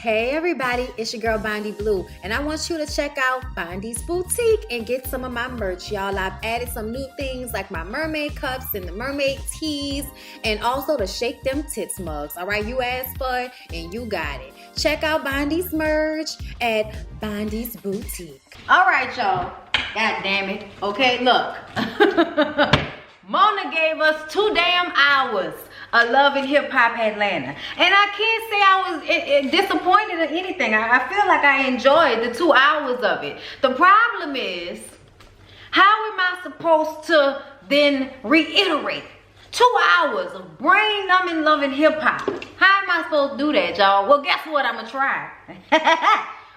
Hey everybody, it's your girl Bondy Blue, and I want you to check out Bondy's Boutique and get some of my merch, y'all. I've added some new things like my mermaid cups and the mermaid tees, and also the Shake Them Tits mugs. All right, you asked for it and you got it. Check out Bondy's merch at Bondy's Boutique. All right, y'all. God damn it. Okay, look. Mona gave us 2 damn hours of Love and Hip Hop Atlanta. And I can't say I was disappointed or anything. I feel like I enjoyed the 2 hours of it. The problem is, how am I supposed to then reiterate 2 hours of brain numbing Love and Hip Hop? How am I supposed to do that, y'all? Well, guess what? I'm gonna try.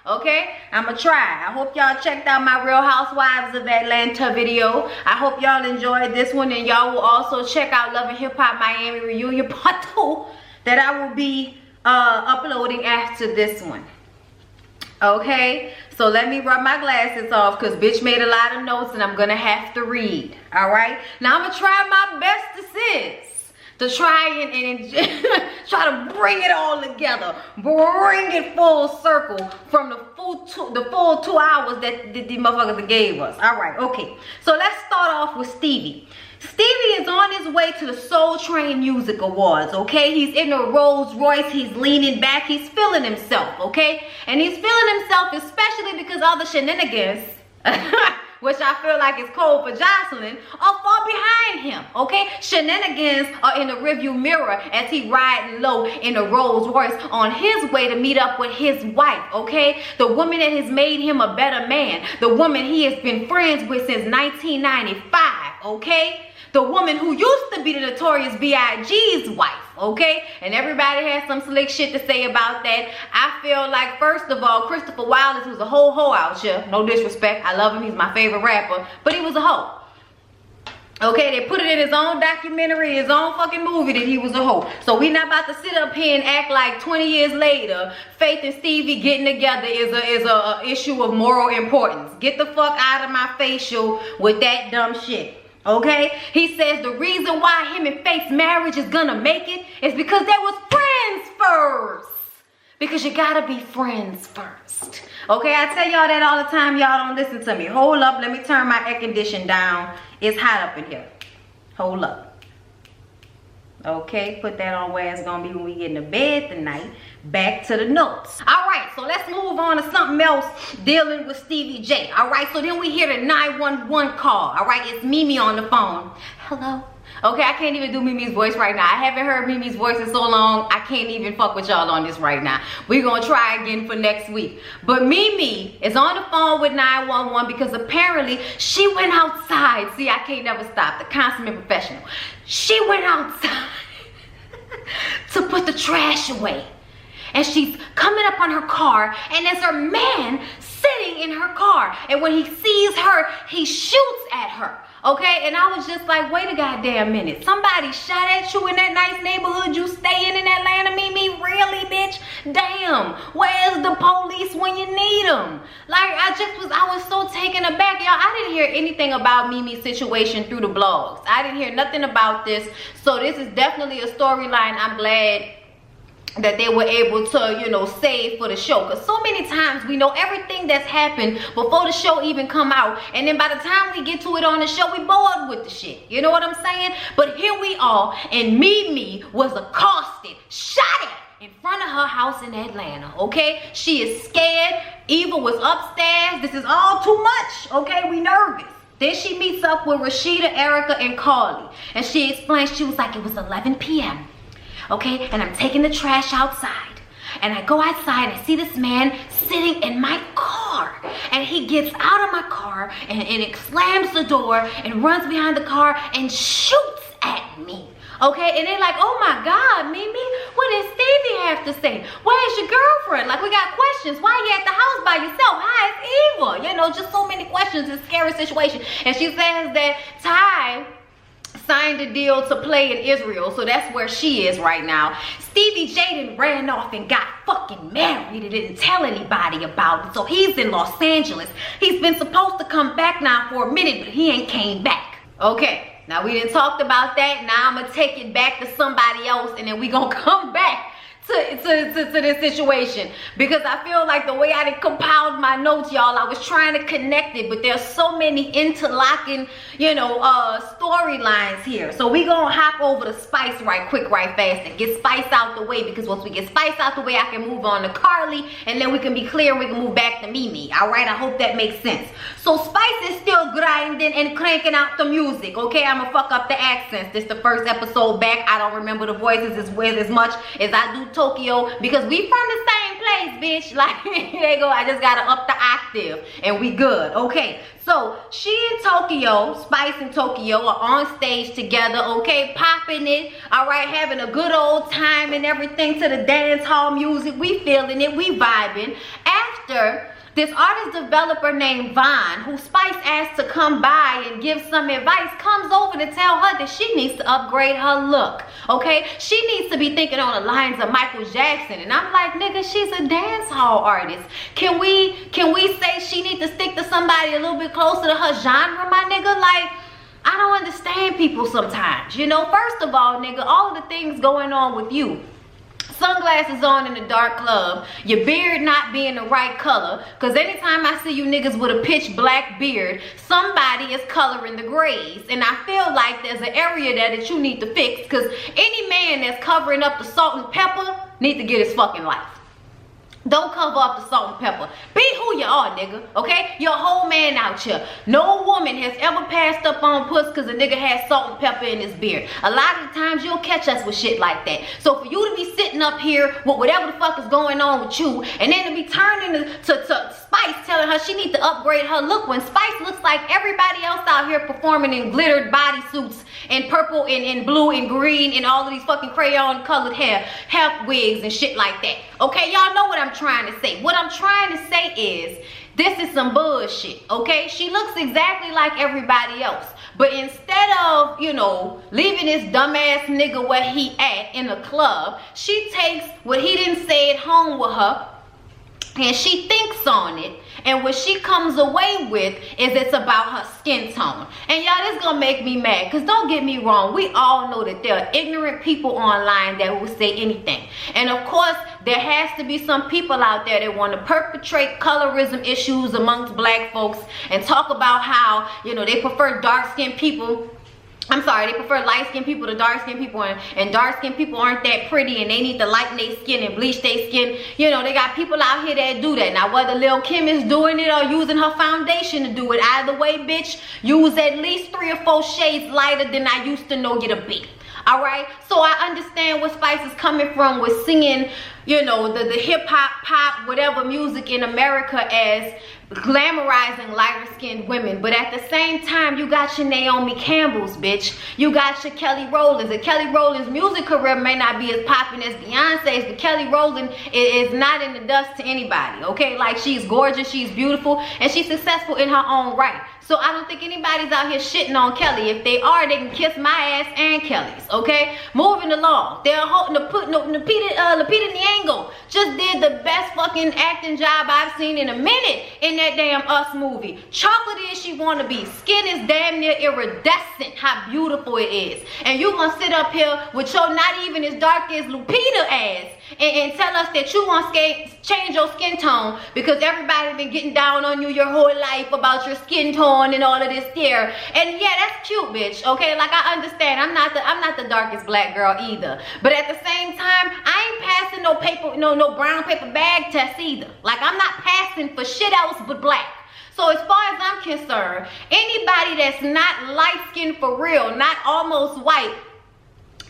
Okay, I'ma try. I hope y'all checked out my Real Housewives of Atlanta video. I hope y'all enjoyed this one, and y'all will also check out Love and Hip Hop Miami Reunion Part 2 that I will be uploading after this one. Okay, so let me rub my glasses off because bitch made a lot of notes and I'm gonna have to read. All right, now I'm gonna try my best to try and try to bring it all together, bring it full circle from the full 2 hours that the motherfuckers gave us. All right, okay. So let's start off with Stevie. Stevie is on his way to the Soul Train Music Awards, okay? He's in a Rolls Royce, he's leaning back, he's feeling himself, okay? And he's feeling himself especially because all the shenanigans, which I feel like is code for Jocelyn, are far behind him, okay? Shenanigans are in the rearview mirror as he riding low in a Rolls Royce on his way to meet up with his wife, okay? The woman that has made him a better man. The woman he has been friends with since 1995, okay? The woman who used to be the Notorious B.I.G.'s wife, okay? And everybody has some slick shit to say about that. I feel like, first of all, Christopher Wallace was a whole hoe out here. No disrespect. I love him. He's my favorite rapper. But he was a hoe. Okay, they put it in his own documentary, his own fucking movie that he was a hoe. So we not about to sit up here and act like 20 years later, Faith and Stevie getting together is a issue of moral importance. Get the fuck out of my facial with that dumb shit. Okay, he says the reason why him and Faith's marriage is gonna make it is because they was friends first. Because you gotta be friends first. Okay, I tell y'all that all the time. Y'all don't listen to me. Hold up, let me turn my air condition down. It's hot up in here. Hold up. Okay, put that on where it's gonna be when we get into bed tonight. Back to the notes. All right, so let's move on to something else dealing with Stevie J. All right, so then we hear the 911 call. All right, it's Mimi on the phone. Hello. Okay, I can't even do Mimi's voice right now. I haven't heard Mimi's voice in so long, I can't even fuck with y'all on this right now. We're gonna try again for next week. But Mimi is on the phone with 911 because apparently she went outside. See, I can't never stop. The consummate professional. She went outside to put the trash away. And she's coming up on her car, and there's her man sitting in her car. And when he sees her, he shoots at her. Okay, and I was just like, wait a goddamn minute. Somebody shot at you in that nice neighborhood you stay in Atlanta, Mimi? Really, bitch? Damn, where's the police when you need them? Like, I was so taken aback, y'all. I didn't hear anything about Mimi's situation through the blogs. I didn't hear nothing about this. So this is definitely a storyline I'm glad that they were able to, you know, save for the show. Because so many times we know everything that's happened before the show even come out, and then by the time we get to it on the show, we bored with the shit. You know what I'm saying? But here we are, and Mimi was accosted, shot at in front of her house in Atlanta, okay? She is scared. Eva was upstairs. This is all too much, okay? We nervous. Then she meets up with Rashida, Erica, and Carly. And she explains, she was like, it was 11 p.m., okay, and I'm taking the trash outside, and I go outside and I see this man sitting in my car, and he gets out of my car and it slams the door and runs behind the car and shoots at me. Okay, and they're like, oh my God, Mimi, what does Stevie have to say? Where's your girlfriend? Like, we got questions. Why are you at the house by yourself? Hi, it's Eva. You know, just so many questions. It's a scary situation. And she says that Ty signed a deal to play in Israel, so that's where she is right now. Stevie J ran off and got fucking married and didn't tell anybody about it, so he's in Los Angeles. He's been supposed to come back now for a minute, but he ain't came back. Okay, now we didn't talk about that. Now I'm gonna take it back to somebody else, and then we gonna come back to this situation, because I feel like the way I did compiled my notes, y'all, I was trying to connect it, but there's so many interlocking, storylines here. So we gonna hop over to Spice right quick, right fast, and get Spice out the way, because once we get Spice out the way, I can move on to Carly, and then we can be clear, we can move back to Mimi. All right, I hope that makes sense. So Spice is still grinding and cranking out the music, okay? I'm gonna fuck up the accents. This the first episode back. I don't remember the voices as much as I do Tokyo, because we from the same place, bitch. Like, there you go. I just gotta up the octave and we good. Okay, so she and Tokyo, Spice and Tokyo, are on stage together, okay, popping it, all right, having a good old time and everything to the dance hall music. We feeling it, we vibing. After this artist developer named Vaughn, who Spice asked to come by and give some advice, comes over to tell her that she needs to upgrade her look, okay? She needs to be thinking on the lines of Michael Jackson. And I'm like, nigga, she's a dance hall artist. Can we say she needs to stick to somebody a little bit closer to her genre, my nigga? Like, I don't understand people sometimes, First of all, nigga, all of the things going on with you. Sunglasses on in the dark club, your beard not being the right color, because anytime I see you niggas with a pitch black beard, somebody is coloring the grays, and I feel like there's an area there that you need to fix, because any man that's covering up the salt and pepper need to get his fucking life. Don't cover up the salt and pepper. Be who you are, nigga, okay? You're a whole man out here. No woman has ever passed up on puss because a nigga has salt and pepper in his beard. A lot of the times you'll catch us with shit like that. So for you to be sitting up here with whatever the fuck is going on with you, and then to be turning to Spice telling her she needs to upgrade her look, when Spice looks like everybody else out here performing in glittered bodysuits and purple and blue and green and all of these fucking crayon colored hair wigs and shit like that. Okay, y'all know what I'm trying to say. What I'm trying to say is, this is some bullshit, okay? She looks exactly like everybody else. But instead of, leaving this dumbass nigga where he at in the club, she takes what he didn't say at home with her, and she thinks on it, and what she comes away with is it's about her skin tone. And y'all, this gonna make me mad, because don't get me wrong, we all know that there are ignorant people online that will say anything. And of course, there has to be some people out there that want to perpetrate colorism issues amongst black folks and talk about how, they prefer dark-skinned people. I'm sorry, they prefer light-skinned people to dark-skinned people, and dark-skinned people aren't that pretty, and they need to lighten their skin and bleach their skin. They got people out here that do that. Now, whether Lil Kim is doing it or using her foundation to do it, either way, bitch, use at least 3 or 4 shades lighter than I used to know you to be. All right, so I understand where Spice is coming from with singing, the hip-hop, pop, whatever music in America as glamorizing lighter skinned women. But at the same time, you got your Naomi Campbell's, bitch. You got your Kelly Rowlands. And Kelly Rowland's music career may not be as popping as Beyonce's, but Kelly Rowland is not in the dust to anybody, okay? Like, she's gorgeous, she's beautiful, and she's successful in her own right. So I don't think anybody's out here shitting on Kelly. If they are, they can kiss my ass and Kelly's, okay? Moving along. They're holding Lupita Nyong'o just did the best fucking acting job I've seen in a minute in that damn Us movie. Chocolate is she wanna be. Skin is damn near iridescent how beautiful it is. And you gonna sit up here with your not even as dark as Lupita ass and tell us that you want to change your skin tone because everybody been getting down on you your whole life about your skin tone and all of this there. And yeah, that's cute, bitch, okay? Like, I understand. I'm not the darkest black girl either. But at the same time, I ain't passing no paper, no brown paper bag test either. Like, I'm not passing for shit else but black. So as far as I'm concerned, anybody that's not light-skinned for real, not almost white,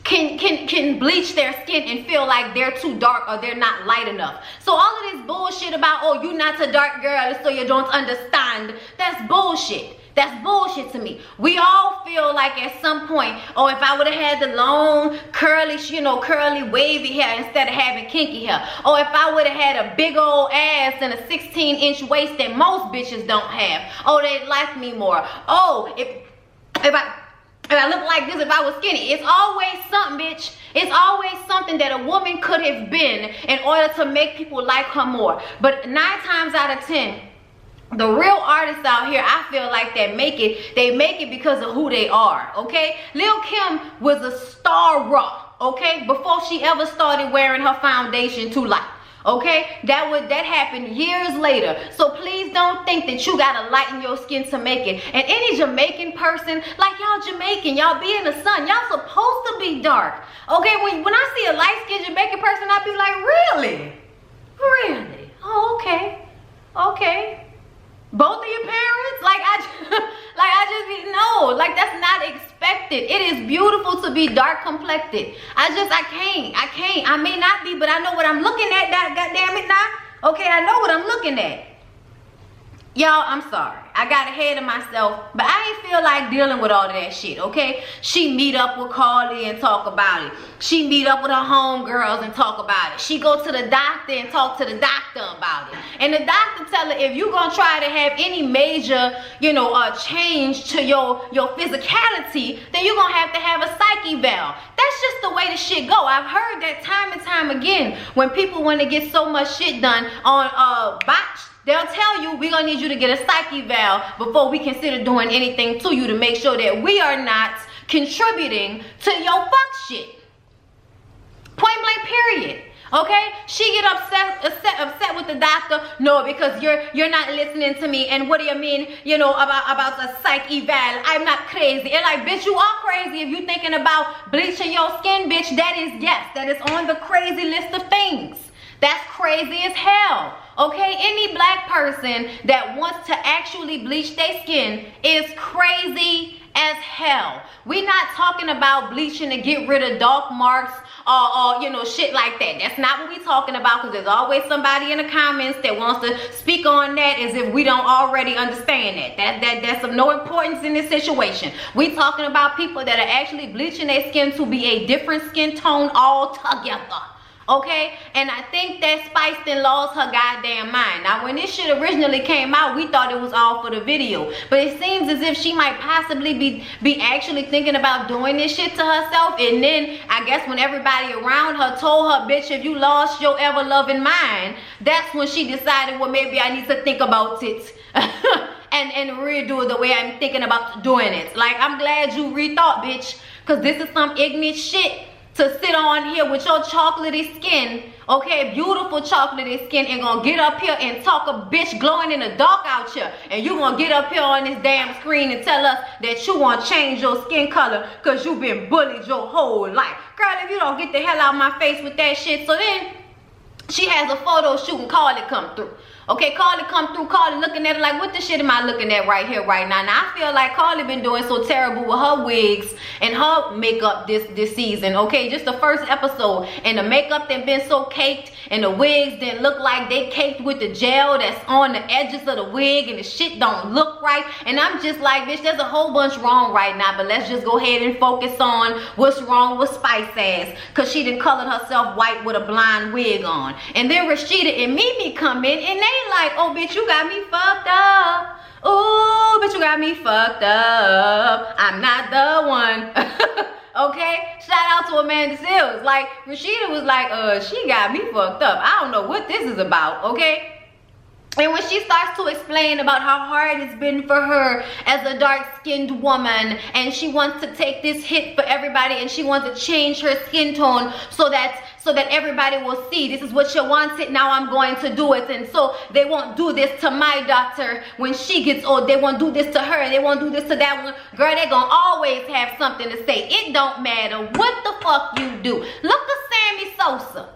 can bleach their skin and feel like they're too dark or they're not light enough. So all of this bullshit about, oh, you not a dark girl so you don't understand, that's bullshit. That's bullshit to me. We all feel like at some point, oh, if I would have had the long, curly, curly, wavy hair instead of having kinky hair. Oh, if I would have had a big old ass and a 16-inch waist that most bitches don't have. Oh, they'd like me more. Oh, if I look like this if I was skinny. It's always something, bitch. It's always something that a woman could have been in order to make people like her more. But 9 times out of 10, the real artists out here, I feel like they make it because of who they are, okay? Lil Kim was a star raw. okay, before she ever started wearing her foundation too light. Okay, that happened years later. So please don't think that you gotta lighten your skin to make it. And any Jamaican person, like y'all Jamaican, y'all be in the sun, y'all supposed to be dark. Okay, when I see a light-skinned Jamaican person, I be like, really? Oh, okay. Both of your parents? Like I just be, no, like that's not expected. It is beautiful to be dark complected. I can't. I may not be, but I know what I'm looking at, God damn it now. Okay, I know what I'm looking at. Y'all, I'm sorry. I got ahead of myself, but I ain't feel like dealing with all of that shit, okay? She meet up with Carly and talk about it. She meet up with her homegirls and talk about it. She go to the doctor and talk to the doctor about it. And the doctor tell her, if you gonna try to have any major, change to your physicality, then you're gonna have a psyche valve. That's just the way the shit go. I've heard that time and time again. When people want to get so much shit done on botched, they'll tell you, we're going to need you to get a psyche valve before we consider doing anything to you to make sure that we are not contributing to your fuck shit. Point blank period. Okay? She get upset with the doctor. No, because you're not listening to me. And what do you mean, about a psyche valve? I'm not crazy. And like, bitch, you are crazy if you thinking about bleaching your skin, bitch. That is on the crazy list of things. That's crazy as hell. Okay, any black person that wants to actually bleach their skin is crazy as hell. We're not talking about bleaching to get rid of dark marks or shit like that. That's not what we're talking about, because there's always somebody in the comments that wants to speak on that as if we don't already understand that. That's of no importance in this situation. We're talking about people that are actually bleaching their skin to be a different skin tone altogether. Okay, and I think that Spice then lost her goddamn mind. Now, when this shit originally came out, we thought it was all for the video, but it seems as if she might possibly be actually thinking about doing this shit to herself. And then I guess when everybody around her told her, bitch, if you lost your ever loving mind, that's when she decided, well, maybe I need to think about it and redo it the way I'm thinking about doing it. Like, I'm glad you rethought, bitch, because this is some ignorant shit to sit on here with your chocolatey skin, okay, beautiful chocolatey skin, and gonna get up here and talk a bitch glowing in the dark out here, and you gonna get up here on this damn screen and tell us that you wanna change your skin color because you've been bullied your whole life. Girl, if you don't get the hell out of my face with that shit. So then she has a photo shoot and Carly come through. Okay, Carly come through, Carly looking at it like, what the shit am I looking at right here, right now? Now, I feel like Carly been doing so terrible with her wigs and her makeup this season, okay? Just the first episode, and the makeup done been so caked, and the wigs didn't look like they caked with the gel that's on the edges of the wig, and the shit don't look right. And I'm just like, bitch, there's a whole bunch wrong right now, but let's just go ahead and focus on what's wrong with Spice ass, because she done colored herself white with a blonde wig on. And then Rashida and Mimi come in, and they like, oh, bitch, you got me fucked up. Ooh, bitch, you got me fucked up. I'm not the one. Okay, shout out to Amanda Seales. Like, Rashida was like, she got me fucked up. I don't know what this is about, okay? And when she starts to explain about how hard it's been for her as a dark-skinned woman, and she wants to take this hit for everybody, and she wants to change her skin tone so that everybody will see, this is what she wants it, now I'm going to do it. And so they won't do this to my daughter when she gets old. They won't do this to her. They won't do this to that one. Girl, they're gonna always have something to say. It don't matter what the fuck you do. Look at Sammy Sosa.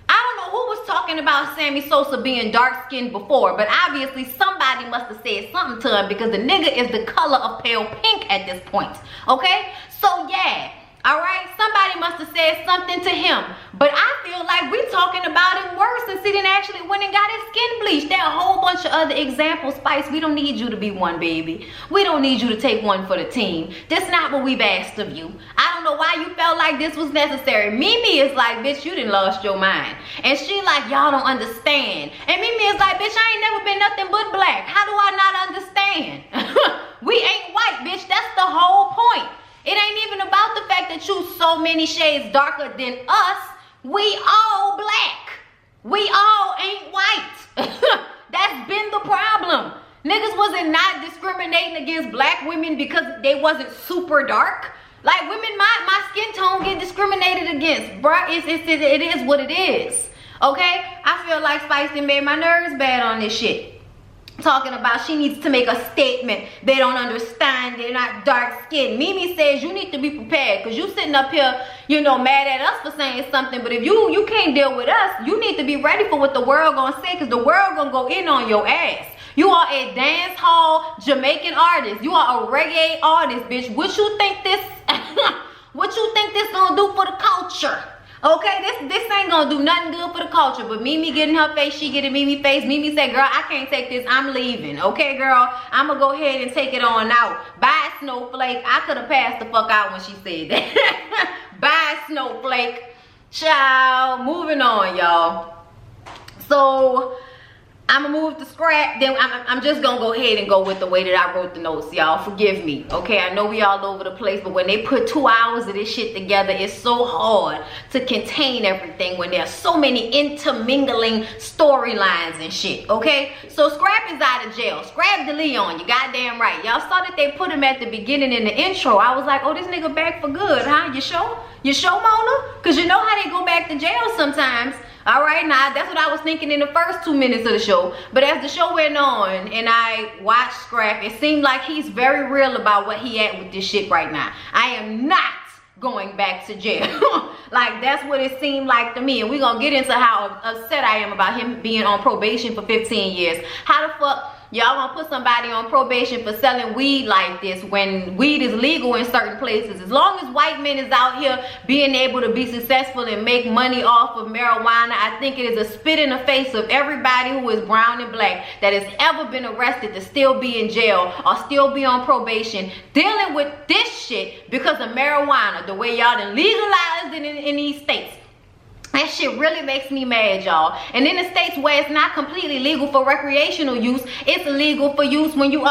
I don't know who was talking about Sammy Sosa being dark-skinned before, but obviously somebody must have said something to him, because the nigga is the color of pale pink at this point, okay? So yeah, all right, somebody must have said something to him, but I feel like we're talking about it worse since he didn't actually went and got his skin bleached. There are a whole bunch of other examples. Spice, we don't need you to be one, baby. We don't need you to take one for the team. That's not what we've asked of you. I don't know why you felt like this was necessary. Mimi is like, bitch, you done lost your mind. And she like, y'all don't understand. And Mimi is like, bitch, I ain't never been nothing but black. How do I not understand? We ain't white, bitch. That's the whole point. It ain't even about the fact that you so many shades darker than us. We all black. We all ain't white. That's been the problem. Niggas wasn't not discriminating against black women because they wasn't super dark. Like women, my skin tone get discriminated against, bruh. It is what it is. Okay? I feel like Spice made my nerves bad on this shit. Talking about she needs to make a statement. They don't understand. They're not dark skinned. Mimi says you need to be prepared because you sitting up here, you know, mad at us for saying something. But if you can't deal with us, you need to be ready for what the world gonna say, because the world gonna go in on your ass. You are a dance hall Jamaican artist. You are a reggae artist, bitch. What you think this what you think this gonna do for the culture? Okay, this ain't gonna do nothing good for the culture. But Mimi getting her face, she getting Mimi face. Mimi said, girl, I can't take this, I'm leaving. Okay, girl, I'm gonna go ahead and take it on out. Bye, Snowflake. I could have passed the fuck out when she said that. Bye, Snowflake. Ciao. Moving on, y'all. So I'm gonna move to scrap. Then I'm just gonna go ahead and go with the way that I wrote the notes, y'all. Forgive me, okay? I know we all over the place, but when they put 2 hours of this shit together, it's so hard to contain everything when there's so many intermingling storylines and shit, okay? So Scrap is out of jail. Scrap DeLeon, you goddamn right. Y'all saw that they put him at the beginning in the intro. I was like, oh, this nigga back for good, huh? You sure? You sure, Mona? Because you know how they go back to jail sometimes. All right, now that's what I was thinking in the first 2 minutes of the show. But as the show went on and I watched Scrap, it seemed like he's very real about what he at with this shit right now. I am not going back to jail. Like, that's what it seemed like to me. And we're gonna get into how upset I am about him being on probation for 15 years. How the fuck y'all gonna put somebody on probation for selling weed like this when weed is legal in certain places? As long as white men is out here being able to be successful and make money off of marijuana, I think it is a spit in the face of everybody who is brown and black that has ever been arrested to still be in jail or still be on probation dealing with this shit because of marijuana, the way y'all done legalized it in these states. That shit really makes me mad, y'all. And in the states where it's not completely legal for recreational use, it's illegal for use when you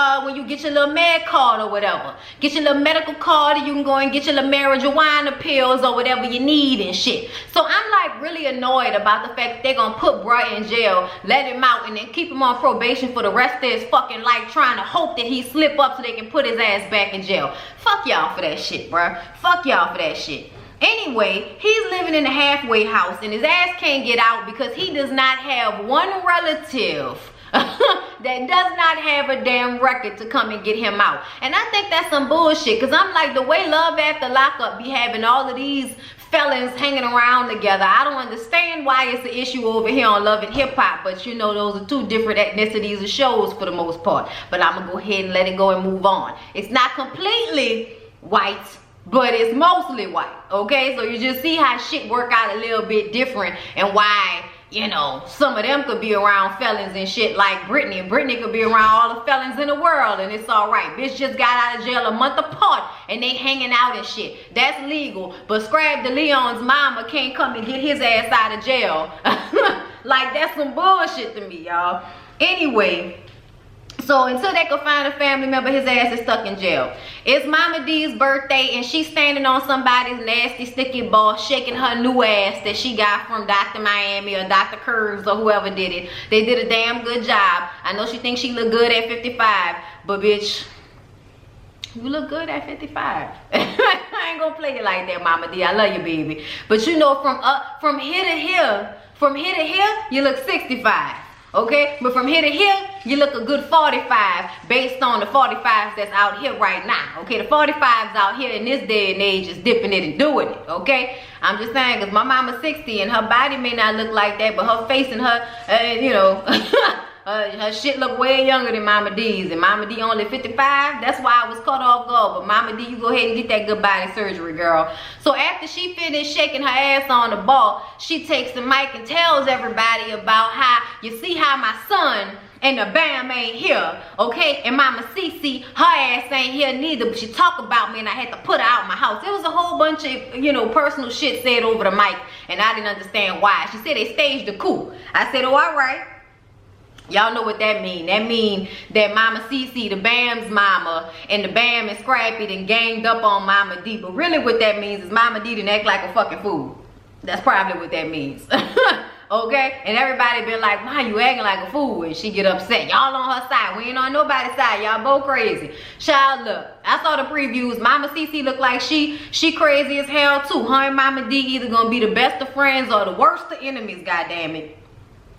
get your little med card or whatever. Get your little medical card and you can go and get your little marijuana pills or whatever you need and shit. So I'm like really annoyed about the fact that they're gonna put bruh in jail, let him out, and then keep him on probation for the rest of his fucking life, trying to hope that he slip up so they can put his ass back in jail. Fuck y'all for that shit, bruh. Fuck y'all for that shit. Anyway, he's living in a halfway house and his ass can't get out because he does not have one relative that does not have a damn record to come and get him out. And I think that's some bullshit, because I'm like, the way Love After Lockup be having all of these felons hanging around together, I don't understand why it's an issue over here on Love and Hip Hop. But you know, those are two different ethnicities of shows for the most part. But I'm gonna go ahead and let it go and move on. It's not completely white, but it's mostly white, okay? So you just see how shit work out a little bit different, and why, you know, some of them could be around felons and shit like Brittany, and Brittany could be around all the felons in the world, and it's all right. Bitch just got out of jail a month apart, and they hanging out and shit. That's legal, but Scrap DeLeon's mama can't come and get his ass out of jail. Like, that's some bullshit to me, y'all. Anyway, so until they can find a family member, his ass is stuck in jail. It's Mama D's birthday and she's standing on somebody's nasty sticky ball, shaking her new ass that she got from Dr. Miami or Dr. Curves or whoever did it. They did a damn good job. I know she thinks she look good at 55, but bitch, you look good at 55. I ain't gonna play it like that, Mama D. I love you, baby. But you know, from here to here, you look 65. Okay, but from here to here, you look a good 45 based on the 45s that's out here right now. Okay, the 45s out here in this day and age is dipping it and doing it. Okay, I'm just saying, because my mama's 60 and her body may not look like that, but her face and her, you know, her shit look way younger than Mama D's, and Mama D only 55. That's why I was caught off guard. But Mama D, you go ahead and get that good body surgery, girl. So after she finished shaking her ass on the ball, she takes the mic and tells everybody about how, you see how my son and the Bam ain't here, okay? And Mama Cece, her ass ain't here neither, but she talk about me and I had to put her out my house. There was a whole bunch of, you know, personal shit said over the mic, and I didn't understand why. She said they staged the coup. I said, oh, all right. Y'all know what that mean. That mean that Mama Cece, the Bam's mama, and the Bam and Scrappy done ganged up on Mama D. But really what that means is Mama D didn't act like a fucking fool. That's probably what that means. okay? And everybody been like, why you acting like a fool? And she get upset. Y'all on her side. We ain't on nobody's side. Y'all both crazy. Child, look, I saw the previews. Mama Cece look like she crazy as hell too. Her and Mama D either gonna be the best of friends or the worst of enemies, goddamn it.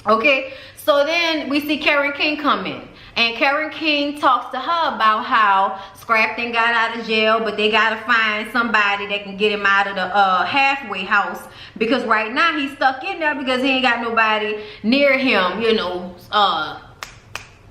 Okay, so then we see Karen King come in. And Karen King talks to her about how Scrapton got out of jail, but they gotta find somebody that can get him out of the halfway house, because right now he's stuck in there because he ain't got nobody near him. You know,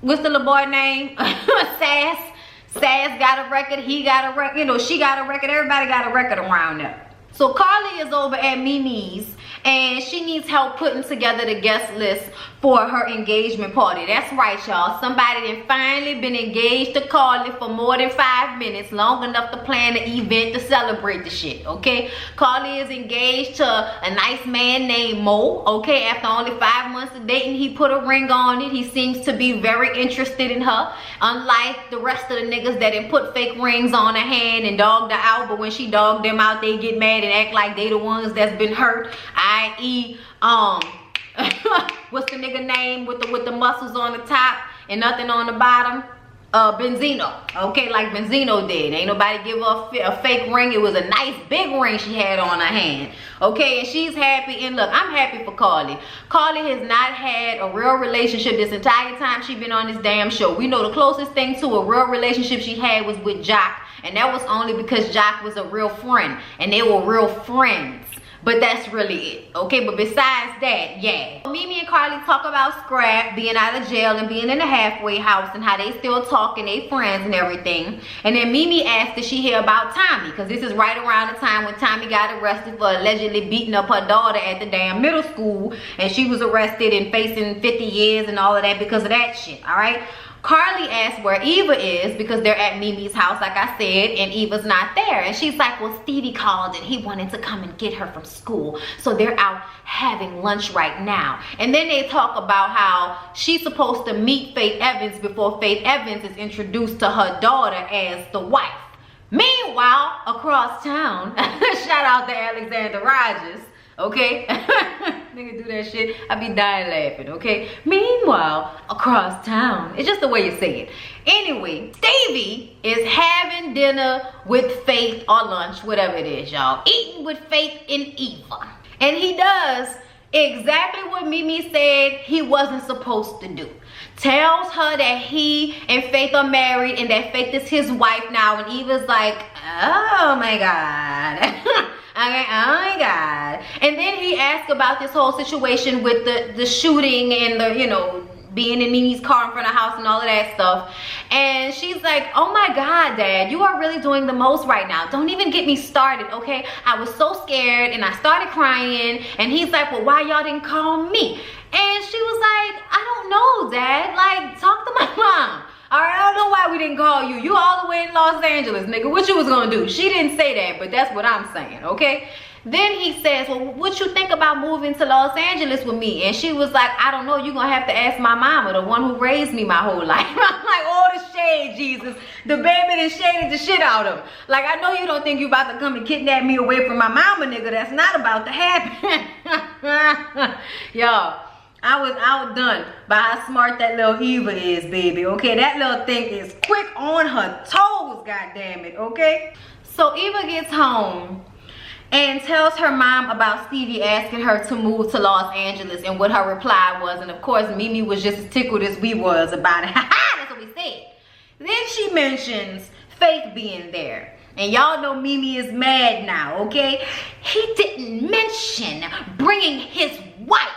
what's the little boy name? Sass. Sass got a record. He got a record. You know, she got a record. Everybody got a record around there. So Carly is over at Mimi's, and she needs help putting together the guest list for her engagement party. That's right, y'all. Somebody that finally been engaged to Carly for more than 5 minutes, long enough to plan an event to celebrate the shit, okay? Carly is engaged to a nice man named Mo, okay? After only 5 months of dating, he put a ring on it. He seems to be very interested in her, unlike the rest of the niggas that didn't put fake rings on her hand and dogged her out, but when she dogged them out, they get mad and act like they the ones that's been hurt, i.e. what's the nigga name with the muscles on the top and nothing on the bottom? Benzino. Okay, like Benzino did. Ain't nobody give her a fake ring. It was a nice big ring she had on her hand. Okay, and she's happy. And look, I'm happy for Carly. Carly has not had a real relationship this entire time she been on this damn show. We know the closest thing to a real relationship she had was with Jock. And that was only because Jock was a real friend. And they were real friends. But that's really it, okay? But besides that, yeah. Mimi and Carly talk about Scrap being out of jail and being in the halfway house and how they still talk and they friends and everything. And then Mimi asked if she hear about Tommy, because this is right around the time when Tommy got arrested for allegedly beating up her daughter at the damn middle school. And she was arrested and facing 50 years and all of that because of that shit, all right? Carly asked where Eva is because they're at Mimi's house, like I said, and Eva's not there. And she's like, well, Stevie called and he wanted to come and get her from school. So they're out having lunch right now. And then they talk about how she's supposed to meet Faith Evans before Faith Evans is introduced to her daughter as the wife. Meanwhile, across town, shout out to Alexander Rogers. Okay, nigga do that shit, I be dying laughing, okay? Meanwhile, across town, it's just the way you say it. Anyway, Stevie is having dinner with Faith or lunch, whatever it is, y'all. Eating with Faith and Eva. And he does exactly what Mimi said he wasn't supposed to do. Tells her that he and Faith are married and that Faith is his wife now. And Eva's like, oh my God. Okay, oh my God. And then he asked about this whole situation with the shooting and the, you know, being in Mimi's car in front of the house and all of that stuff. And she's like, oh my God, Dad, you are really doing the most right now. Don't even get me started, okay? I was so scared and I started crying. And he's like, well, why y'all didn't call me? And she was like, I don't know, Dad. Like, talk to my mom. All right, I don't know why we didn't call you. You all the way in Los Angeles, nigga. What you was gonna do? She didn't say that, but that's what I'm saying, okay? Then he says, well, what you think about moving to Los Angeles with me? And she was like, I don't know. You're gonna have to ask my mama, the one who raised me my whole life. I'm like, oh, the shade, Jesus. The baby that shaded the shit out of him. Like, I know you don't think you about to come and kidnap me away from my mama, nigga. That's not about to happen. Y'all. I was outdone by how smart that little Eva is, baby, okay? That little thing is quick on her toes, goddammit, okay? So Eva gets home and tells her mom about Stevie asking her to move to Los Angeles and what her reply was. And of course, Mimi was just as tickled as we was about it. That's what we said. Then she mentions Faith being there. And y'all know Mimi is mad now, okay? He didn't mention bringing his wife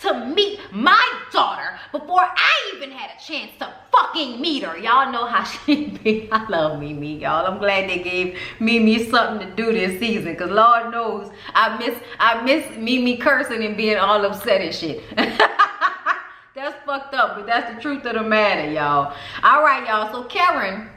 to meet my daughter before I even had a chance to fucking meet her. Y'all know how she be. I love Mimi, y'all. I'm glad they gave Mimi something to do this season, because Lord knows I miss Mimi cursing and being all upset and shit. That's fucked up, but that's the truth of the matter, y'all. All right, y'all. So Karen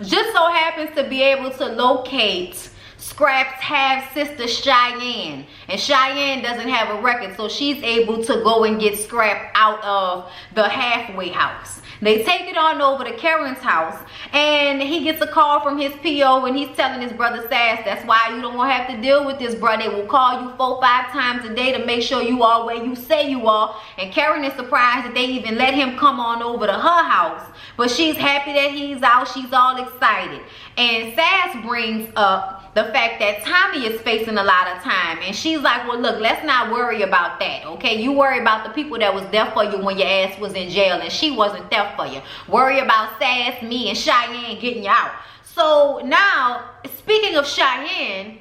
just so happens to be able to locate Scrap's half sister Cheyenne, and Cheyenne doesn't have a record, so she's able to go and get Scrap out of the halfway house. They take it on over to Karen's house, and he gets a call from his PO, and he's telling his brother Sass, that's why you don't want to have to deal with this, bro. They will call you 4-5 times a day to make sure you are where you say you are. And Karen is surprised that they even let him come on over to her house, but she's happy that he's out. She's all excited. And Sass brings up the fact that Tommy is facing a lot of time, and she's like, well, look, let's not worry about that, okay? You worry about the people that was there for you when your ass was in jail, and she wasn't there for you. Worry about Sass, me, and Cheyenne getting you out. So now, speaking of Cheyenne,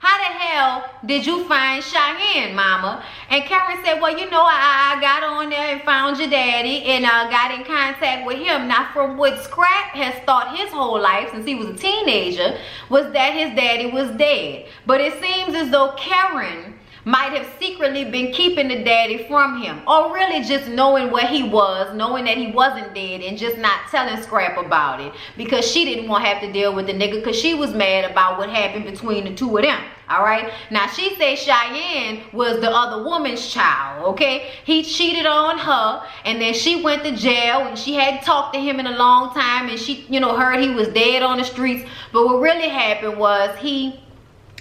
how the hell did you find Cheyenne, mama? And Karen said, well, you know, I got on there and found your daddy, and got in contact with him. Now, from what Scrap has thought his whole life since he was a teenager was that his daddy was dead. But it seems as though Karen might have secretly been keeping the daddy from him, or really just knowing where he was, knowing that he wasn't dead, and just not telling Scrap about it because she didn't want to have to deal with the nigga, because she was mad about what happened between the two of them. All right, now she said Cheyenne was the other woman's child, okay? He cheated on her, and then she went to jail, and she hadn't talked to him in a long time, and she, you know, heard he was dead on the streets. But what really happened was he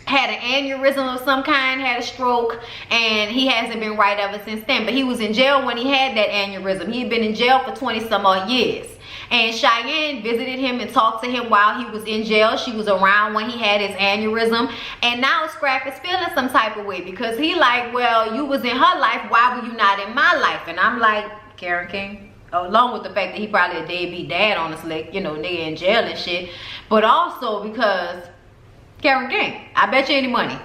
had an aneurysm of some kind, had a stroke, and he hasn't been right ever since then. But he was in jail when he had that aneurysm. He had been in jail for 20 some odd years. And Cheyenne visited him and talked to him while he was in jail. She was around when he had his aneurysm. And now Scrap is feeling some type of way because he like, well, you was in her life, why were you not in my life? And I'm like, Karen King, along with the fact that he probably a deadbeat dad on the slick, you know, nigga in jail and shit. But also because Karen King, I bet you any money.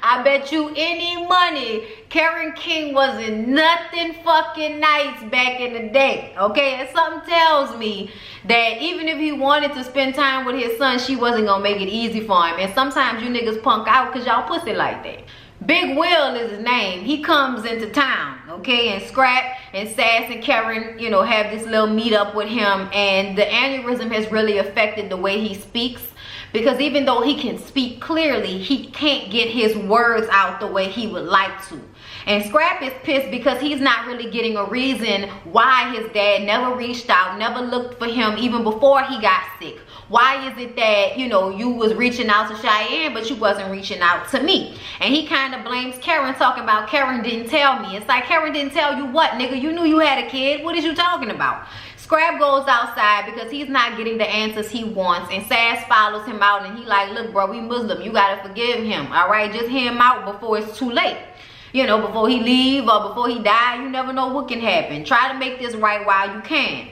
I bet you any money Karen King wasn't nothing fucking nice back in the day, okay? And something tells me that even if he wanted to spend time with his son, she wasn't gonna make it easy for him. And sometimes you niggas punk out because y'all pussy like that. Big Will is his name. He comes into town, okay? And Scrap and Sass and Karen, you know, have this little meet up with him, and the aneurysm has really affected the way he speaks. Because even though he can speak clearly, he can't get his words out the way he would like to. And Scrap is pissed because he's not really getting a reason why his dad never reached out, never looked for him even before he got sick. Why is it that, you know, you was reaching out to Cheyenne, but you wasn't reaching out to me? And he kind of blames Karen, talking about Karen didn't tell me. It's like, Karen didn't tell you what, nigga? You knew you had a kid. What is you talking about? Scrap goes outside because he's not getting the answers he wants, and Sass follows him out, and he like, look, bro, we Muslim, you gotta forgive him, all right? Just hear him out before it's too late. You know, before he leave or before he die, you never know what can happen. Try to make this right while you can.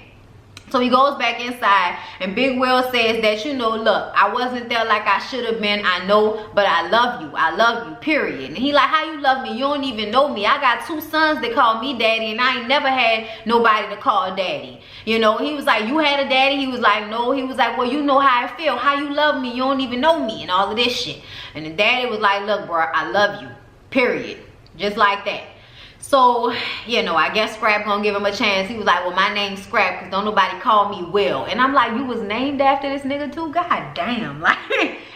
So he goes back inside, and Big Will says that, you know, look, I wasn't there like I should have been, I know, but I love you, period. And he like, how you love me? You don't even know me. I got 2 sons that call me daddy, and I ain't never had nobody to call daddy. You know, he was like, you had a daddy? He was like, no. He was like, well, you know how I feel. How you love me? You don't even know me, and all of this shit. And the daddy was like, look, bro, I love you, period. Just like that. So, you know, I guess Scrap gonna give him a chance. He was like, well, my name's Scrap because don't nobody call me Will. And I'm like, you was named after this nigga too? God damn. Like,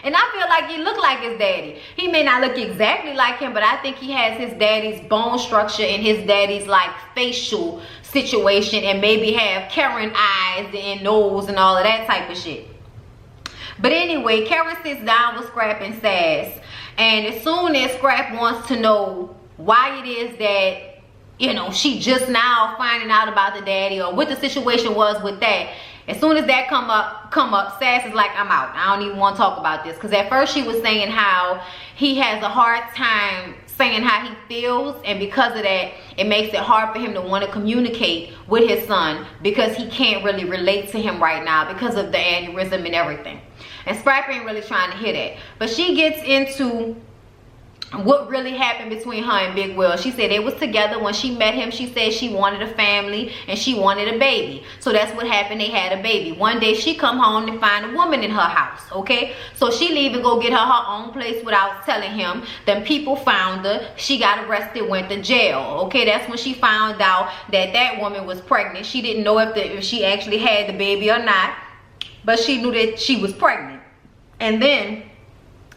and I feel like he look like his daddy. He may not look exactly like him, but I think he has his daddy's bone structure and his daddy's like facial situation, and maybe have Karen eyes and nose and all of that type of shit. But anyway, Karen sits down with Scrap and Sass, and as soon as Scrap wants to know why it is that, you know, she just now finding out about the daddy, or what the situation was with that, as soon as that come up, Sass is like, I'm out. I don't even want to talk about this. Because at first she was saying how he has a hard time saying how he feels, and because of that, it makes it hard for him to want to communicate with his son, because he can't really relate to him right now because of the aneurysm and everything. And Scrap ain't really trying to hear that. But she gets into what really happened between her and Big Will. She said they was together when she met him. She said she wanted a family and she wanted a baby. So that's what happened. They had a baby. One day she come home and find a woman in her house, okay? So she leave and go get her own place without telling him. Then people found her. She got arrested, went to jail, okay? That's when she found out that that woman was pregnant. She didn't know if she actually had the baby or not, but she knew that she was pregnant. And then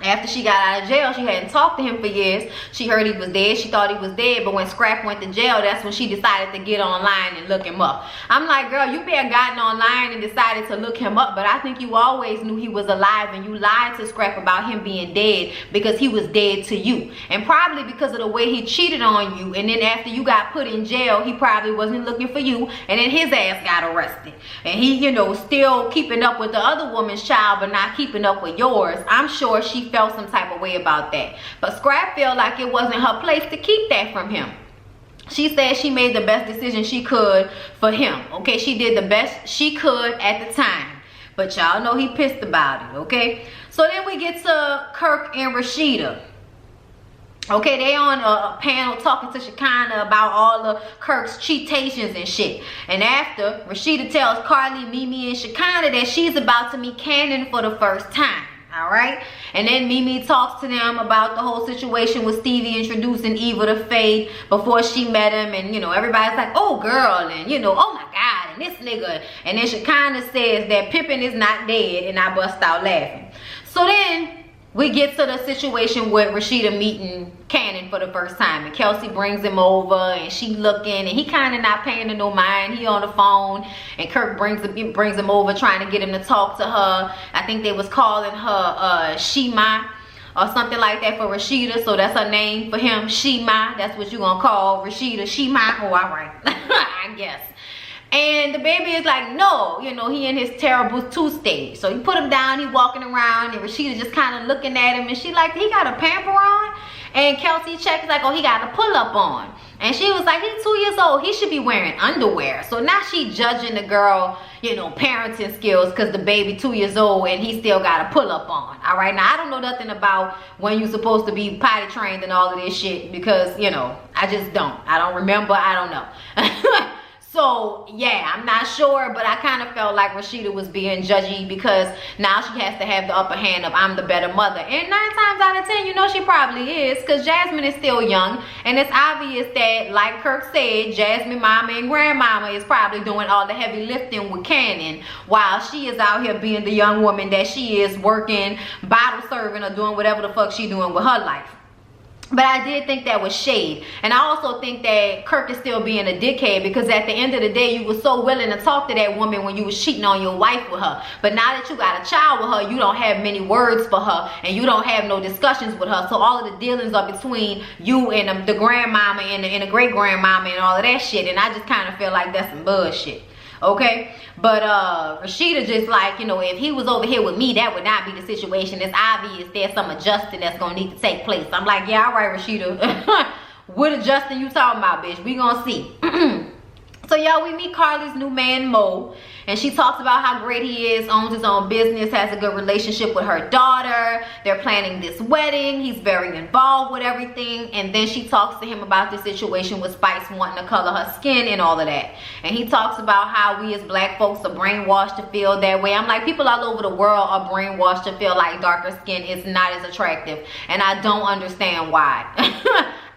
after she got out of jail, she hadn't talked to him for years. She heard he was dead. She thought he was dead. But when Scrap went to jail, that's when she decided to get online and look him up. I'm like, girl, you may have gotten online and decided to look him up, but I think you always knew he was alive, and you lied to Scrap about him being dead because he was dead to you. And probably because of the way he cheated on you. And then after you got put in jail, he probably wasn't looking for you. And then his ass got arrested. And he, you know, still keeping up with the other woman's child, but not keeping up with yours. I'm sure she felt some type of way about that. But Scrap felt like it wasn't her place to keep that from him. She said she made the best decision she could for him. Okay, she did the best she could at the time. But y'all know he pissed about it, okay? So then we get to Kirk and Rashida. Okay, they on a panel talking to Shekinah about all of Kirk's cheatations and shit. And after, Rashida tells Carly, Mimi, and Shekinah that she's about to meet Cannon for the first time. Alright, and then Mimi talks to them about the whole situation with Stevie introducing Eva to Faye before she met him, and you know, everybody's like, oh girl, and you know, oh my god, and this nigga. And then Shekinah says that Pippin is not dead, and I bust out laughing. So then we get to the situation with Rashida meeting Cannon for the first time, and Kelsey brings him over, and she looking, and he kind of not paying her no mind. He on the phone, and Kirk brings him over, trying to get him to talk to her. I think they was calling her Shima or something like that for Rashida, so that's her name for him, Shima. That's what you gonna call Rashida, Shima. Oh, all right, I guess. And the baby is like, no, you know, he in his terrible 2 stage. So you put him down, he walking around, and Rashida just kind of looking at him, and she like, he got a pamper on? And Kelsey checks like, oh, he got a pull-up on. And she was like, he's 2 years old, he should be wearing underwear. So now she judging the girl, you know, parenting skills because the baby 2 years old and he still got a pull-up on. All right, now I don't know nothing about when you're supposed to be potty trained and all of this shit because, you know, I just don't. I don't remember, I don't know. So, yeah, I'm not sure, but I kind of felt like Rashida was being judgy because now she has to have the upper hand of I'm the better mother. And 9 times out of 10, you know she probably is because Jasmine is still young. And it's obvious that, like Kirk said, Jasmine mama and grandmama is probably doing all the heavy lifting with Cannon while she is out here being the young woman that she is, working, bottle serving, or doing whatever the fuck she doing with her life. But I did think that was shade. And I also think that Kirk is still being a dickhead because at the end of the day, you were so willing to talk to that woman when you was cheating on your wife with her. But now that you got a child with her, you don't have many words for her and you don't have no discussions with her. So all of the dealings are between you and the grandmama and the great grandmama and all of that shit. And I just kind of feel like that's some bullshit. Okay, but Rashida just like, you know, if he was over here with me, that would not be the situation. It's obvious there's some adjusting that's gonna need to take place. I'm like, yeah, all right, Rashida. What adjusting you talking about, bitch? We gonna see. So y'all, we meet Carly's new man, Mo, and she talks about how great he is, owns his own business, has a good relationship with her daughter. They're planning this wedding. He's very involved with everything. And then she talks to him about the situation with Spice wanting to color her skin and all of that. And he talks about how we as black folks are brainwashed to feel that way. I'm like, people all over the world are brainwashed to feel like darker skin is not as attractive. And I don't understand why.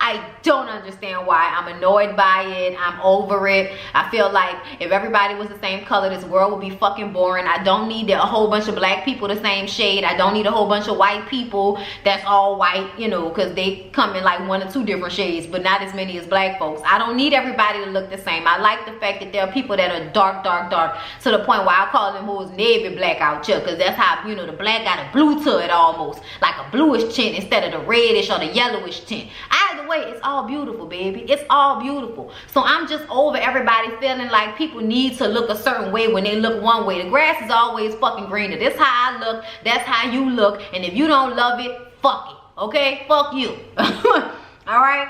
I don't understand why. I'm annoyed by it. I'm over it. I feel like if everybody was the same color, this world would be fucking boring. I don't need a whole bunch of black people the same shade. I don't need a whole bunch of white people that's all white, you know, because they come in like 1 or 2 different shades, but not as many as black folks. I don't need everybody to look the same. I like the fact that there are people that are dark, dark, dark, to the point where I call them who's navy black out here, because that's how, you know, the black got a blue to it almost, like a bluish tint instead of the reddish or the yellowish tint. Either way, it's all beautiful, baby. It's all beautiful. So I'm just over everybody feeling like people need to look a certain way when they look one way. The grass is always fucking greener. This how I look. That's how you look. And if you don't love it, fuck it. Okay? Fuck you. All right?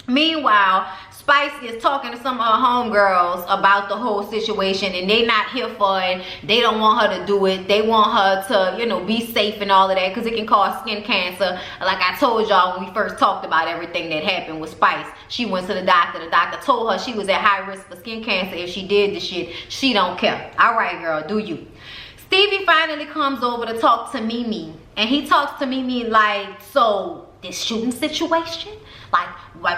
Meanwhile, Spice is talking to some of her homegirls about the whole situation, and they not here for it. They don't want her to do it. They want her to, you know, be safe and all of that because it can cause skin cancer. Like I told y'all when we first talked about everything that happened with Spice. She went to the doctor. The doctor told her she was at high risk for skin cancer if she did the shit. She don't care. All right, girl, do you. Stevie finally comes over to talk to Mimi, and he talks to Mimi like, so this shooting situation? Like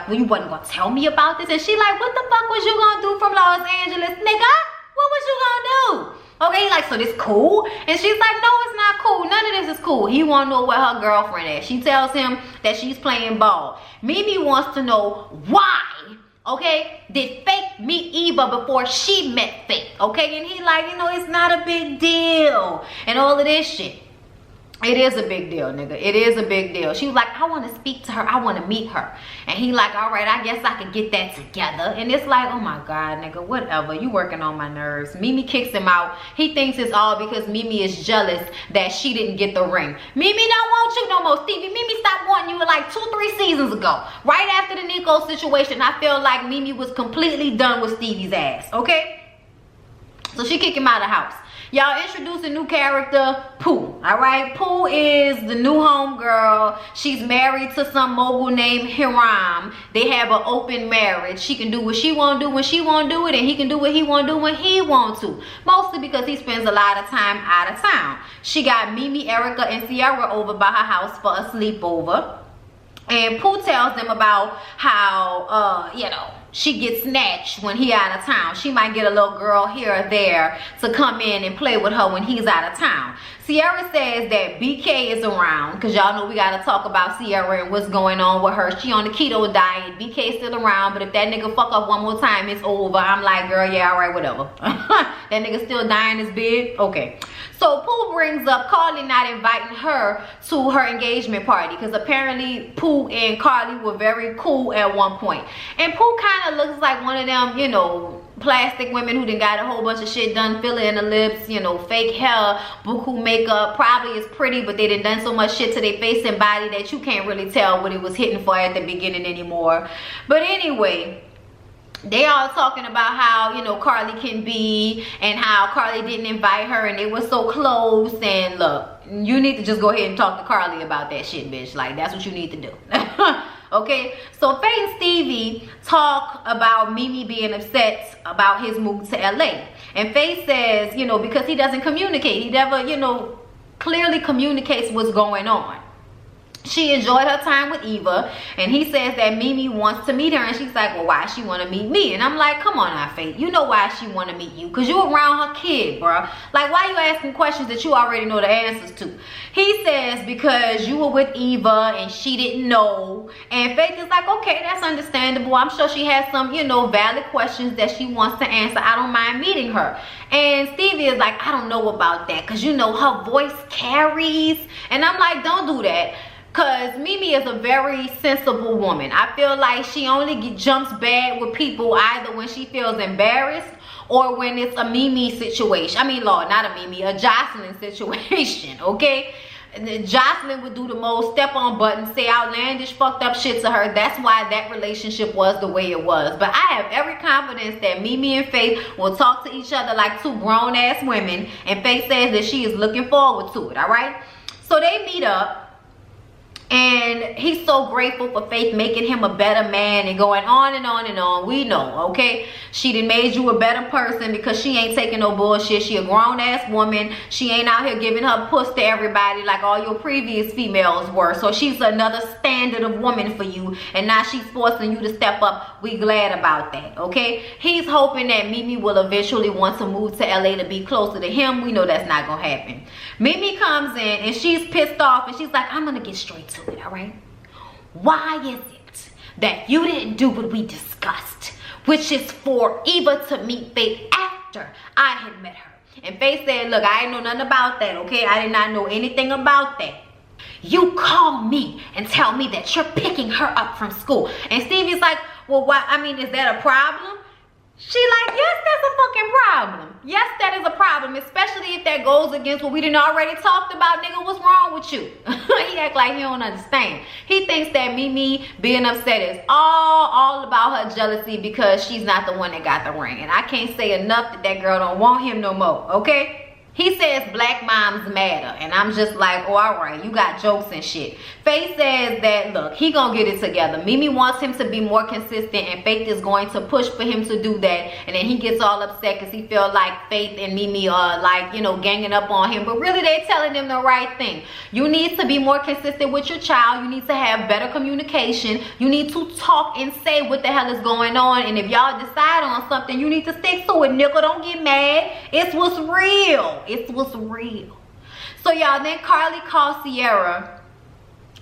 you wasn't gonna tell me about this? And she like, what the fuck was you gonna do from Los Angeles, nigga? What was you gonna do? Okay, like, so this cool? And she's like, no, it's not not cool. None of this is cool. He want to know where her girlfriend is. She tells him that she's playing ball. Mimi wants to know why. Okay, did Faith meet Eva before she met Faith? Okay, and he like, you know, it's not a big deal and all of this shit. It is a big deal, nigga. It is a big deal. She was like, I want to speak to her. I want to meet her. And he like, all right, I guess I could get that together. And it's like, oh my God, nigga, whatever. You working on my nerves. Mimi kicks him out. He thinks it's all because Mimi is jealous that she didn't get the ring. Mimi don't want you no more, Stevie. Mimi stopped wanting you like 2-3 seasons ago. Right after the Nico situation, I feel like Mimi was completely done with Stevie's ass, okay? So she kicked him out of the house. Y'all introduce a new character, Pooh. Alright, Pooh is the new homegirl. She's married to some mogul named Hiram. They have an open marriage. She can do what she want to do when she want to do it, and he can do what he want to do when he want to. Mostly because he spends a lot of time out of town. She got Mimi, Erica, and Sierra over by her house for a sleepover. And Pooh tells them about how, you know, she gets snatched when he out of town. She might get a little girl here or there to come in and play with her when he's out of town. Sierra says that BK is around, because y'all know we got to talk about Sierra and what's going on with her. She on the keto diet. BK still around, but if that nigga fuck up one more time, it's over. I'm like, girl, yeah, all right, whatever. That nigga still dying his bid? Okay. So Pooh brings up Carly not inviting her to her engagement party, because apparently Pooh and Carly were very cool at one point. And Pooh kind of looks like one of them, you know, plastic women who done got a whole bunch of shit done, filler in the lips, you know, fake hair, buku makeup. Probably is pretty, but they done so much shit to their face and body that you can't really tell what it was hitting for at the beginning anymore. But anyway, they all talking about how, you know, Carly can be, and how Carly didn't invite her and they were so close. And look, you need to just go ahead and talk to Carly about that shit, bitch. Like, that's what you need to do. Okay, so Faye and Stevie talk about Mimi being upset about his move to LA. And Faye says, you know, because he doesn't communicate. He never, you know, clearly communicates what's going on. She enjoyed her time with Eva, and he says that Mimi wants to meet her, and she's like, well, why she want to meet me? And I'm like, come on now, Faith, you know why she want to meet you, because you around her kid, bro. Like, why you asking questions that you already know the answers to? He says because you were with Eva and she didn't know. And Faith is like, okay, that's understandable. I'm sure she has some, you know, valid questions that she wants to answer. I don't mind meeting her. And Stevie is like, I don't know about that, because, you know, her voice carries. And I'm like, don't do that. Because Mimi is a very sensible woman. I feel like she only jumps bad with people either when she feels embarrassed or when it's a Mimi situation. I mean, Lord, not a Mimi, a Jocelyn situation, okay? Jocelyn would do the most, step on buttons, say outlandish, fucked up shit to her. That's why that relationship was the way it was. But I have every confidence that Mimi and Faith will talk to each other like two grown-ass women. And Faith says that she is looking forward to it, all right? So they meet up. And he's so grateful for Faith making him a better man, and going on and on and on. We know, okay? She done made you a better person because she ain't taking no bullshit. She a grown-ass woman. She ain't out here giving her puss to everybody like all your previous females were. So she's another standard of woman for you. And now she's forcing you to step up. We glad about that, okay? He's hoping that Mimi will eventually want to move to LA to be closer to him. We know that's not going to happen. Mimi comes in and she's pissed off, and she's like, I'm going to get straight to it, all right? Why is it that you didn't do what we discussed, which is for Eva to meet Faith after I had met her? And Faith said, look, I didn't know nothing about that, okay? I did not know anything about that. You call me and tell me that you're picking her up from school. And Stevie's like, well, why? I mean, is that a problem? She like, yes, that's a fucking problem. Yes, that is a problem, especially if that goes against what we done already talked about. Nigga, what's wrong with you? He act like he don't understand. He thinks that Mimi being upset is all about her jealousy because she's not the one that got the ring. And I can't say enough that that girl don't want him no more, okay? He says black moms matter, and I'm just like, oh, all right, you got jokes and shit. Faith says that, look, he gonna get it together. Mimi wants him to be more consistent, and Faith is going to push for him to do that. And then he gets all upset because he feels like Faith and Mimi are like, you know, ganging up on him. But really, they're telling him the right thing. You need to be more consistent with your child. You need to have better communication. You need to talk and say what the hell is going on. And if y'all decide on something, you need to stick to it, nigga. Don't get mad. It's what's real. It's what's real. So y'all, then Carly called Sierra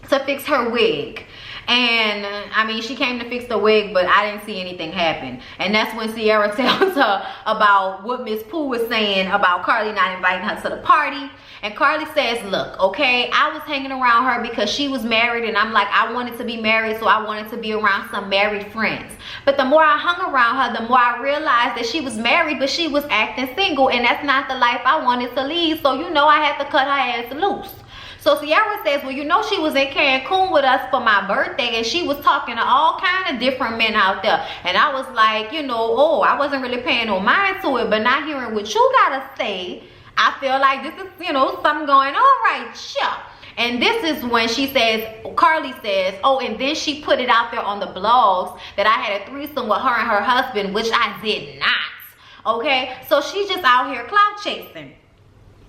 to fix her wig. And I mean, she came to fix the wig, but I didn't see anything happen. And that's when Sierra tells her about what Miss Pooh was saying about Carly not inviting her to the party. And Carly says, look, okay, I was hanging around her because she was married, and I'm like, I wanted to be married, so I wanted to be around some married friends. But the more I hung around her, the more I realized that she was married, but she was acting single, and that's not the life I wanted to lead. So, you know, I had to cut her ass loose. So Sierra says, well, you know, she was in Cancun with us for my birthday, and she was talking to all kind of different men out there. And I was like, you know, oh, I wasn't really paying no mind to it, but not hearing what you gotta say, I feel like this is, you know, something going on right here. And this is when she says, Carly says, oh, and then she put it out there on the blogs that I had a threesome with her and her husband, which I did not. Okay, so she's just out here clout chasing.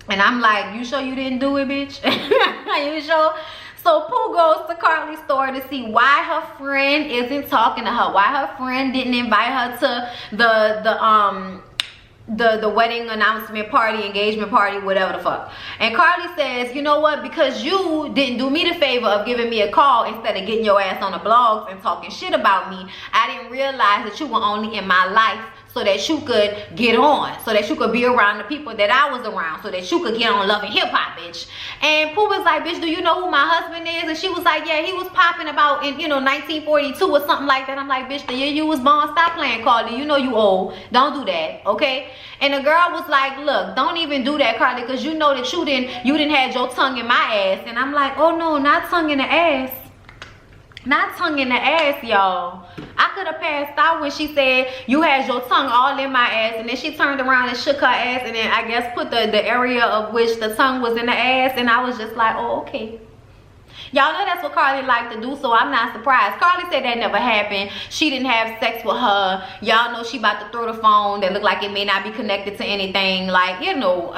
And I'm like, you sure you didn't do it, bitch? You sure? So Pooh goes to Carly's store to see why her friend isn't talking to her, why her friend didn't invite her to the wedding announcement party, engagement party, whatever the fuck. And Carly says, you know what, because you didn't do me the favor of giving me a call instead of getting your ass on the blogs and talking shit about me, I didn't realize that you were only in my life so that you could get on, so that you could be around the people that I was around, so that you could get on Love and Hip Hop, bitch. And Pooh was like, bitch, do you know who my husband is? And she was like, yeah, he was popping about in, you know, 1942 or something like that. I'm like, bitch, the year you was born, stop playing, Carly. You know you old. Don't do that, okay? And the girl was like, look, don't even do that, Carly, because you know that you didn't have your tongue in my ass. And I'm like, oh no, not tongue in the ass. Not tongue in the ass, y'all. I could have passed out when she said you had your tongue all in my ass, and then she turned around and shook her ass, and then I guess put the area of which the tongue was in the ass, and I was just like, oh, okay. Y'all know that's what Carly liked to do, so I'm not surprised. Carly said that never happened. She didn't have sex with her. Y'all know she about to throw the phone that looked like it may not be connected to anything. Like, you know,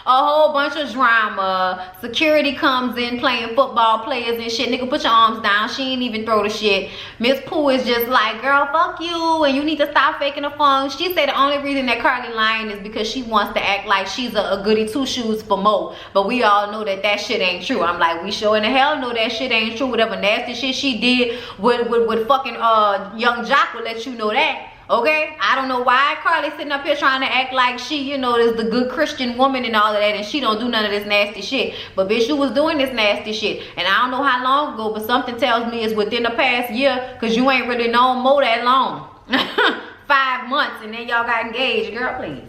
a whole bunch of drama. Security comes in playing football players and shit. Nigga, put your arms down. She ain't even throw the shit. Miss Pooh is just like, girl, fuck you, and you need to stop faking the phone. She said the only reason that Carly lying is because she wants to act like she's a goody two shoes for Mo. But we all know that shit ain't true. I'm like, we sure in the hell know that shit ain't true. Whatever nasty shit she did with fucking young Jock will let you know that. Okay, I don't know why Carly sitting up here trying to act like she, you know, is the good Christian woman and all of that, and she don't do none of this nasty shit. But bitch, you was doing this nasty shit, and I don't know how long ago, but something tells me it's within the past year, because you ain't really known Mo that long. 5 months, and then y'all got engaged. Girl, please.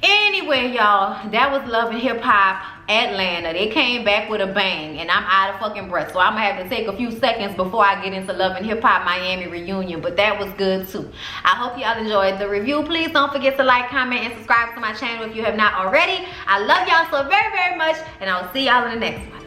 Anyway, y'all, that was Love and Hip Hop Atlanta. They came back with a bang, and I'm out of fucking breath, so I'm gonna have to take a few seconds before I get into Love and Hip Hop Miami reunion, but that was good too. I hope y'all enjoyed the review. Please don't forget to like, comment, and subscribe to my channel if you have not already. I love y'all so very, very much, and I'll see y'all in the next one.